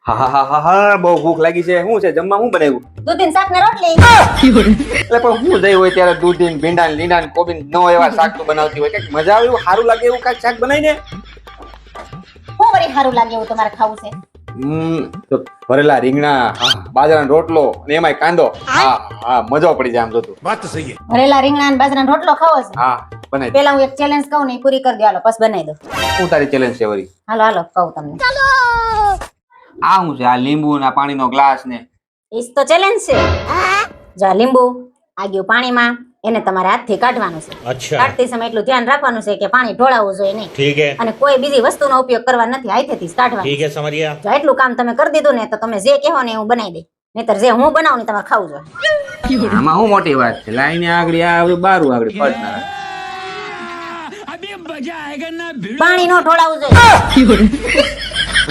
હા હા હા હા હા બહુ ભૂખ લાગી છે. શું છે જમવા શું બનાવ્યું? દૂધીન શાક ને રોટલી. એટલે પણ હું જઈ હોય ત્યારે દૂધીન ભીંડા ને લીંડા ને કોબી નો એવા શાક તો બનાવતી હોય કઈક મજા આવે એવું સારું લાગે એવું કાંઈક શાક બનાવીને. હું વળી સારું લાગે એવું તમારે ખાવું છે? તો ભરેલા રીંગણા, બાજરાનો રોટલો અને એમાંય કાંદો. હા હા મજા પડી જાય આમ જોતું. ભરેલા રીંગણા અને બાજરાનો રોટલો ખાવો છે? હા બનાવી દે. પેલા હું એક ચેલેન્જ કહું ને એ પૂરી કરી દો, હાલો પછી બનાવી દો. શું તારી ચેલેન્જ છે વળી? હાલો હાલો કહું તમને. આ શું છે? આ લીંબુ ના પાણીનો ગ્લાસ ને ઈજ તો ચેલેન્જ છે. જા લીંબુ આ ગયું પાણીમાં, એને તમારે હાથથી કાઢવાનું છે. કાઢતી સમય એટલું ધ્યાન રાખવાનું છે કે પાણી ઢોળાવવું જોઈએ નહીં. ठीक है અને કોઈ બીજી વસ્તુનો ઉપયોગ કરવા નથી, હાથેથી જ કાઢવાનું. ठीक है समझ गया જો એટલું કામ તમે કરી દીધું ને તો તમે જે કહો ને હું બનાવી દઈ. નહીતર જે હું બનાવું ને તમારે ખાવું જોઈએ. આમાં શું મોટી વાત છે? લાઈને આગળ આ બારું આગળ પડ ના પાણી નો ઢોળાવવું જોઈએ.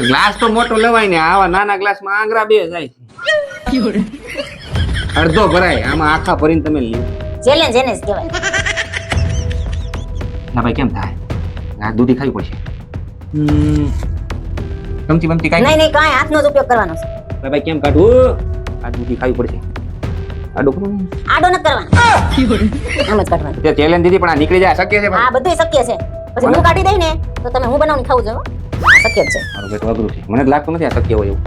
ગ્લાસ તો મોટો લેવાય ને, આવા નાના ગ્લાસમાં આંગળા બે જાય છે. અડધો ભરાય, આમાં આખા ભરીને તમે લ્યો. ચેલેન્જ એને જ કહેવાય. ના ભાઈ કેમ થાય? આ દૂધી ખાવી પડશે. ચમચી બમચી કાંઈ નહીં નહીં કાંઈ હાથનો જ ઉપયોગ કરવાનો છે. ભાઈ કેમ કાઢવું? આ દૂધી ખાવી પડશે. આડો કરો ને. આડો નથી કરવાનો, આમ જ કાઢવાનું. તે ચેલેન્જ દીધી પણ આ નીકળી જાય શક્ય છે આ ભાઈ? બધું શક્ય છે. પછી હું કાઢી દઈ ને તો તમે હું બનાવીને ખાવું જોઈએ. આ શક્ય જ છે. મારું પેટ અઘરું છે, મને જ લાગતું નથી આ શક્ય હોય એવું.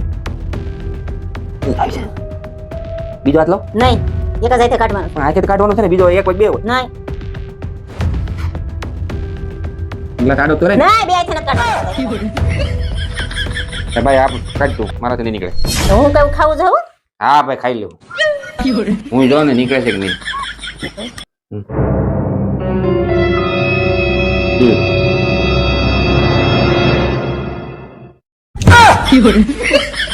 બીજો હાથ લો. નહીં એક જ હાથે કાઢવાનું. પણ હાથે કાઢવાનો છે ને, બીજો એક હોય બે હોય. નહીં એટલે કાઢો તો રે. નહીં બે હાથે નથી કાઢવાનું. ભાઈ આપ કાઢ તું, મારાથી નહીં નીકળે. તો હું કયું ખાવું જોઉં? હા ભાઈ ખાઈ લેવું. હું જો ને નીકળે છે કે નહીં.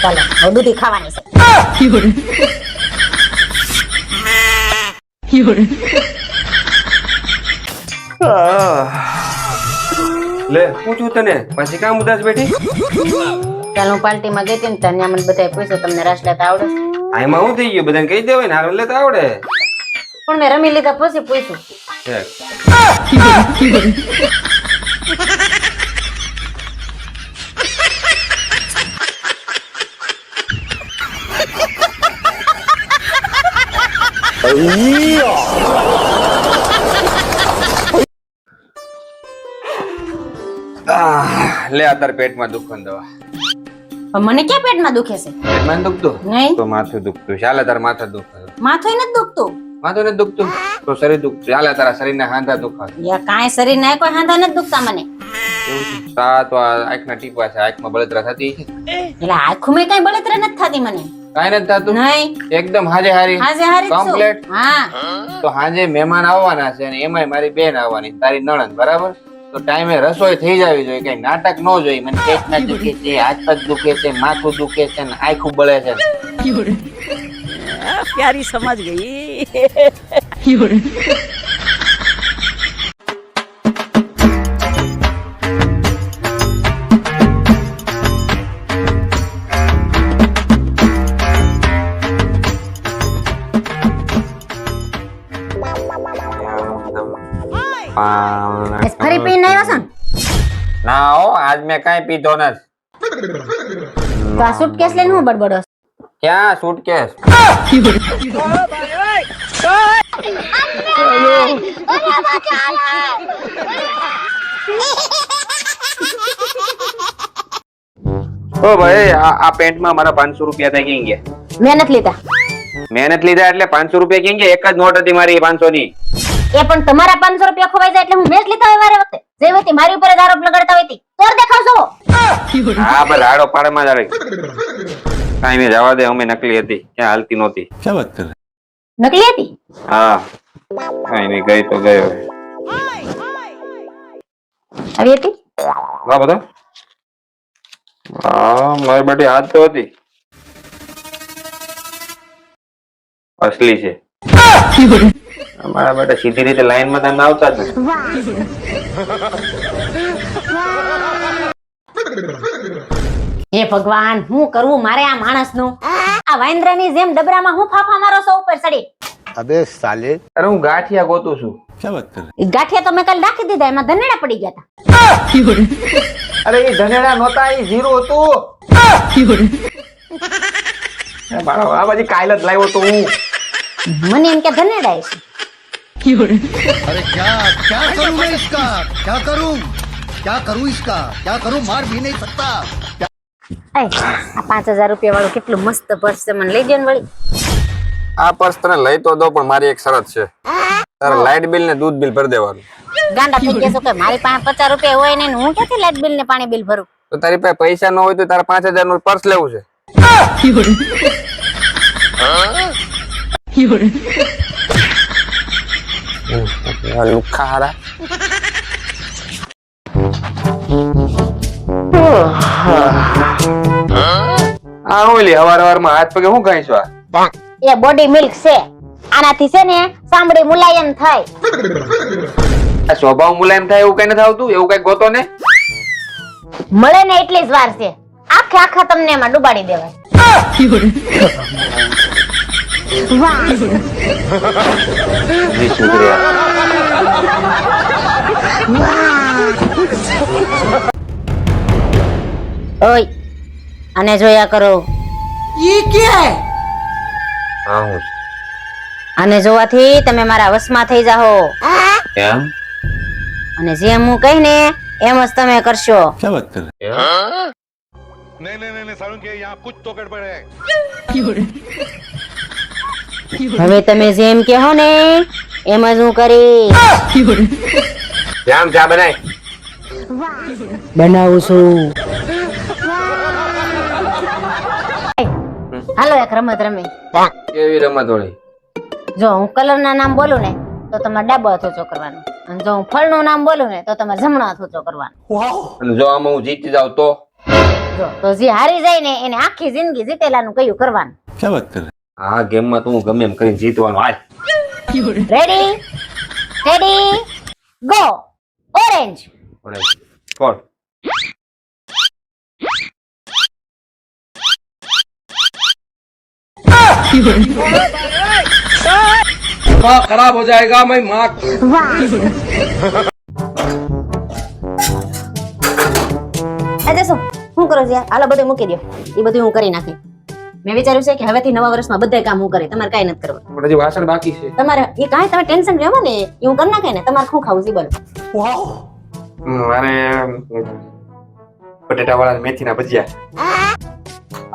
ચાલો હવે દૂધી ખાવાની છે. લે હું છું તને પછી કામ ઉદાસ બેઠી. ચાલ હું પાર્ટીમાં ગઈ હતી ને ત્યાં મને બધાએ પૂછ્યું તમને રસ લેતા આવડે છે? આ એમાં હું થઈ ગયું? બધાને કહી દેવાય ને, હાલ લેતા આવડે. પણ મેં રમી લીધા પછી પૂછ્યું. લે આ તાર પેટમાં દુખવાની દવા. પણ મને ક્યાં પેટમાં દુખે છે? પેટમાં દુખતું નહીં તો માથું દુખતું. ચાલે તાર માથું દુખતું. માથું નથી દુખતું. માથું નથી દુખતું તો શરીર દુખતું. ચાલે તારા શરીરના હાંધા દુખાય. યા કાંઈ શરીર ના કોઈ હાંધા નથી દુખતા મને. એવું છે? તો આ આંખના ટીપા છે, આંખમાં બળતરા થતી છે? એટલે આંખોમાં કઈ બળતરા નથી થતી મને. કાંઈ નથી થતું? નહીં એકદમ હાજે હારી હાજે હારી જ છું. કમ્પ્લીટ. હા તો હાજે મહેમાન આવવાના છે અને એમાંય મારી બેન આવવાની, તારી નણંદ, બરાબર? તો ટાઈમે રસોઈ થઈ જવી જોઈએ, કઈ નાટક ન જોઈએ. મને પેટના દુખે છે, હાથ પગ દુખે છે, માથું દુખે છે ને આંખું બળે છે. प्यारी समझ गई ફરી પીને આવ્યા છો ને? ના હો, આજ મેં કાંઈ પીધો નથી. તો આ સુટકેસ લઈને હું બડબડો? ક્યાં સુટકેસ? ઓ ભાઈ આ પેન્ટમાં મારા 500 રૂપિયા થઈ ગયા. મેં નથી લીધા. મહેનત લીધા એટલે 500 રૂપિયા ક્યાં ગયા? એક જ નોટ હતી મારી 500 ની. એ પણ તમારા 500 રૂપિયા ખવાઈ જાય એટલે હું મેચ લીધા હોય વારે વખતે. જે વખતે મારી ઉપર જ આરોપ લગાડતા હોય ચોર દેખાવ છો. હા પણ રાડો પાડમાં જ કાંઈ નહીં, જવા દે. અમે નકલી હતી, ક્યાં હાલતી નહોતી. નકલી હતી? હા કાંઈ નહીં, ગઈ તો ગયો. આવી હતી? વાહ બધો. હા મારી બેટી હાથ તો હતી. અસલી છે. અમારા બેટા સીધી રીતે લાઈનમાં તમે આવતા જ નથી. હે ભગવાન, હું કરવું મારે આ માણસનું? આ વાંદરાની જેમ ડબરામાં હું ફાફા મારો છો ઉપર ચડી. अबे साले અરે હું ગાંઠિયા ગોતું છું. क्या बात कर ઈ ગાંઠિયા તો મેં કાલ નાખી દીધા, એમાં ધનેડા પડી ગયા હતા. અરે એ ધનેડા નહોતા, એ જીરું હતું. આ પછી કાલ જ લાવ્યો તો હું. મને એમ કે ધનેડાય છે. अरे क्या क्या करूं मैं इसका क्या करूं इसका क्या करूं मार भी नहीं सकता આ 5,000 રૂપિયા વાળું કેટલું મસ્ત પર્સ છે, મને લઈ દે ને વળી. આ પર્સ તને લઈ તો દો, પણ મારી એક શરત છે. તારા લાઇટ બિલ ને દૂધ બિલ ભરી દેવાનું. ગાંડા થઈ ગયા છો કે મારી પાસે 50 રૂપિયા હોય ને હું ક્યાંથી લાઇટ બિલ ને પાણી બિલ ભરું? તો તારી પાસે પૈસા ન હોય તો તારા 5,000 નું પર્સ લેવું છે. લુખ્ખા હારા. આ ઓલી હવાર-હવારમાં હાથ પગે હું ખાઈશું આ? એ બોડી મિલ્ક છે, આનાથી છે ને ચામડી મુલાયમ થાય. આ સ્વભાવ મુલાયમ થાય એવું કઈ નથી આવતું? એવું કઈ ગોતો ને. મળે ને એટલી જ વાર છે, આખે આખા તમને એમાં ડુબાડી દેવાય. ઓય આને જોયા કરો. હા હું આને જોવાથી તમે મારા વશમાં થઈ જાઓ એમ અને જેમ હું કહી ને એમ જ તમે કરશો. क्या बात कर रहे नहीं सारुण के यहाँ कुछ तो गड़बड़ है. હવે તમે જેમ કહો ને એમ જ હું કરીશ. જામ ચા બનાય. બનાવું છું. હાલો એક રમત રમે. કેવી રમત વળી? જો હું કલર ના નામ બોલું ને તો તમારે ડાબો હાથ ઊંચો કરવાનો, અને જો હું ફળ નું નામ બોલું ને તો તમારે જમણો હાથ ઊંચો કરવાનો. અને જો આમાં હું જીતી જાઉં તો? જો તો જે હારી જાય ને એને આખી જિંદગી જીતેલાનું કયું કરવાનું. क्या बात कर रहे આ ગેમ માં તું ગમે એમ કરીને જીતવાનું. હાલ રેડી રેડી ગો. ઓરેન્જ. કોણ? खराब हो जाएगा मैं माँ આજે શું કરો છો? હાલો બધું મૂકી દો, એ બધું હું કરી નાખી. મેં વિચાર્યું છે કે હવેથી નવા વર્ષમાં બધા કામ હું કરે, તમારે કાંઈ નથી કરવું. પણ હજી વાસણ બાકી છે. તમારે એ કાંઈ તમે ટેન્શન લેવો ને એ હું કરી નાખે ને. તમારે શું ખાવું છે બોલો? મારે બટેટા વાળા મેથીના ભજીયા,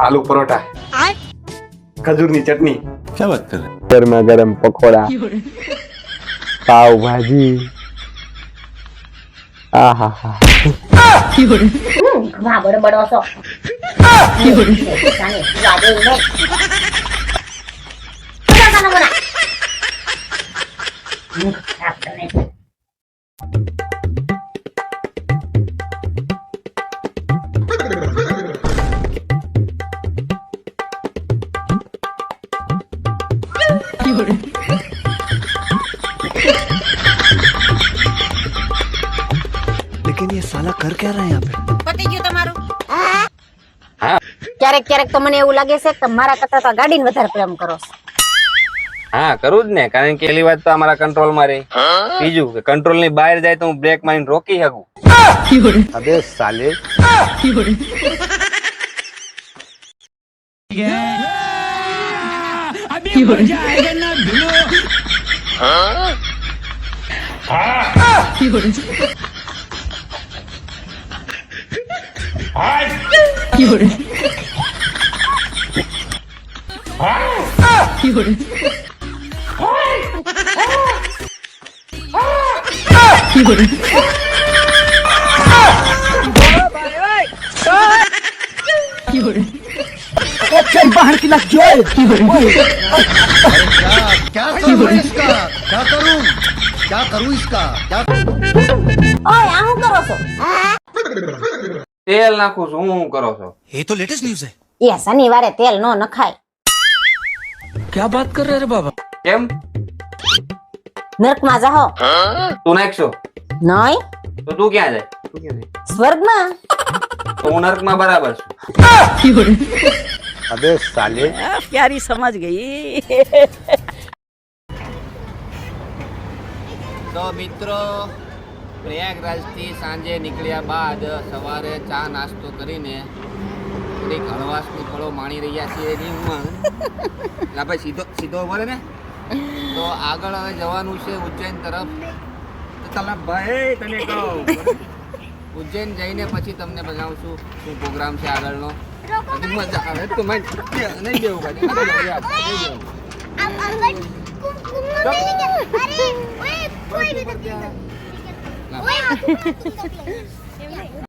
આલુ પરોઠા, ખજૂરની ચટણી, क्या बात कर रहे ગરમા ગરમ પકોડા, પાવ ભાજી. આહાહા. વાહ બડબડો છો. જાને, વાદે ને. ઉઠો કાનો બોલા. ખરાબ કરને. लेकिन ये साला कर क्या रहा है यहाँ पे પતી ગયું તમારું? ક્યારેક ક્યારેક તો મને એવું લાગે છે કે મારા કરતા તો આ ગાડીને વધારે પ્રેમ કરો છો. હા કરું જ ને, કારણ કે પેલી વાત તો અમારા કંટ્રોલ માં રહી. બીજું કે કંટ્રોલ ની બહાર જાય તો હું બ્રેક મારીને રોકી શકું. अबे साले क्या करूं इसका क्या करूं इसका क्या ઓય આ શું કરો છો? તેલ નાખું છું. હું કરો છો? ये तो लेटेस्ट न्यूज है એ શનિવારે તેલ નો નખાય. क्या बात कर रहे बाबा. કેમ? નરકમાં જાઓ. તું નાખશો નહીં, તો તું ક્યાં જાય? સ્વર્ગમાં. તો હું નર્કમાં બરાબર છું. अबे साले प्यारी समझ गई. તો મિત્રો પ્રયાગરાજ થી સાંજે નીકળ્યા બાદ સવારે ચા નાસ્તો કરીને થોડીક હળવાશની ફળો માણી રહ્યા છીએ એની ઉંમર. એટલે ભાઈ સીધો ઉભો રહે ને. તો આગળ હવે જવાનું છે ઉજ્જૈન તરફ. તો તલા ભાઈ તને કહું, ઉજ્જૈન જઈને પછી તમને બતાવશું શું પ્રોગ્રામ છે આગળનો. હજી મજા આવે તો નહીં દેવું ભાઈ.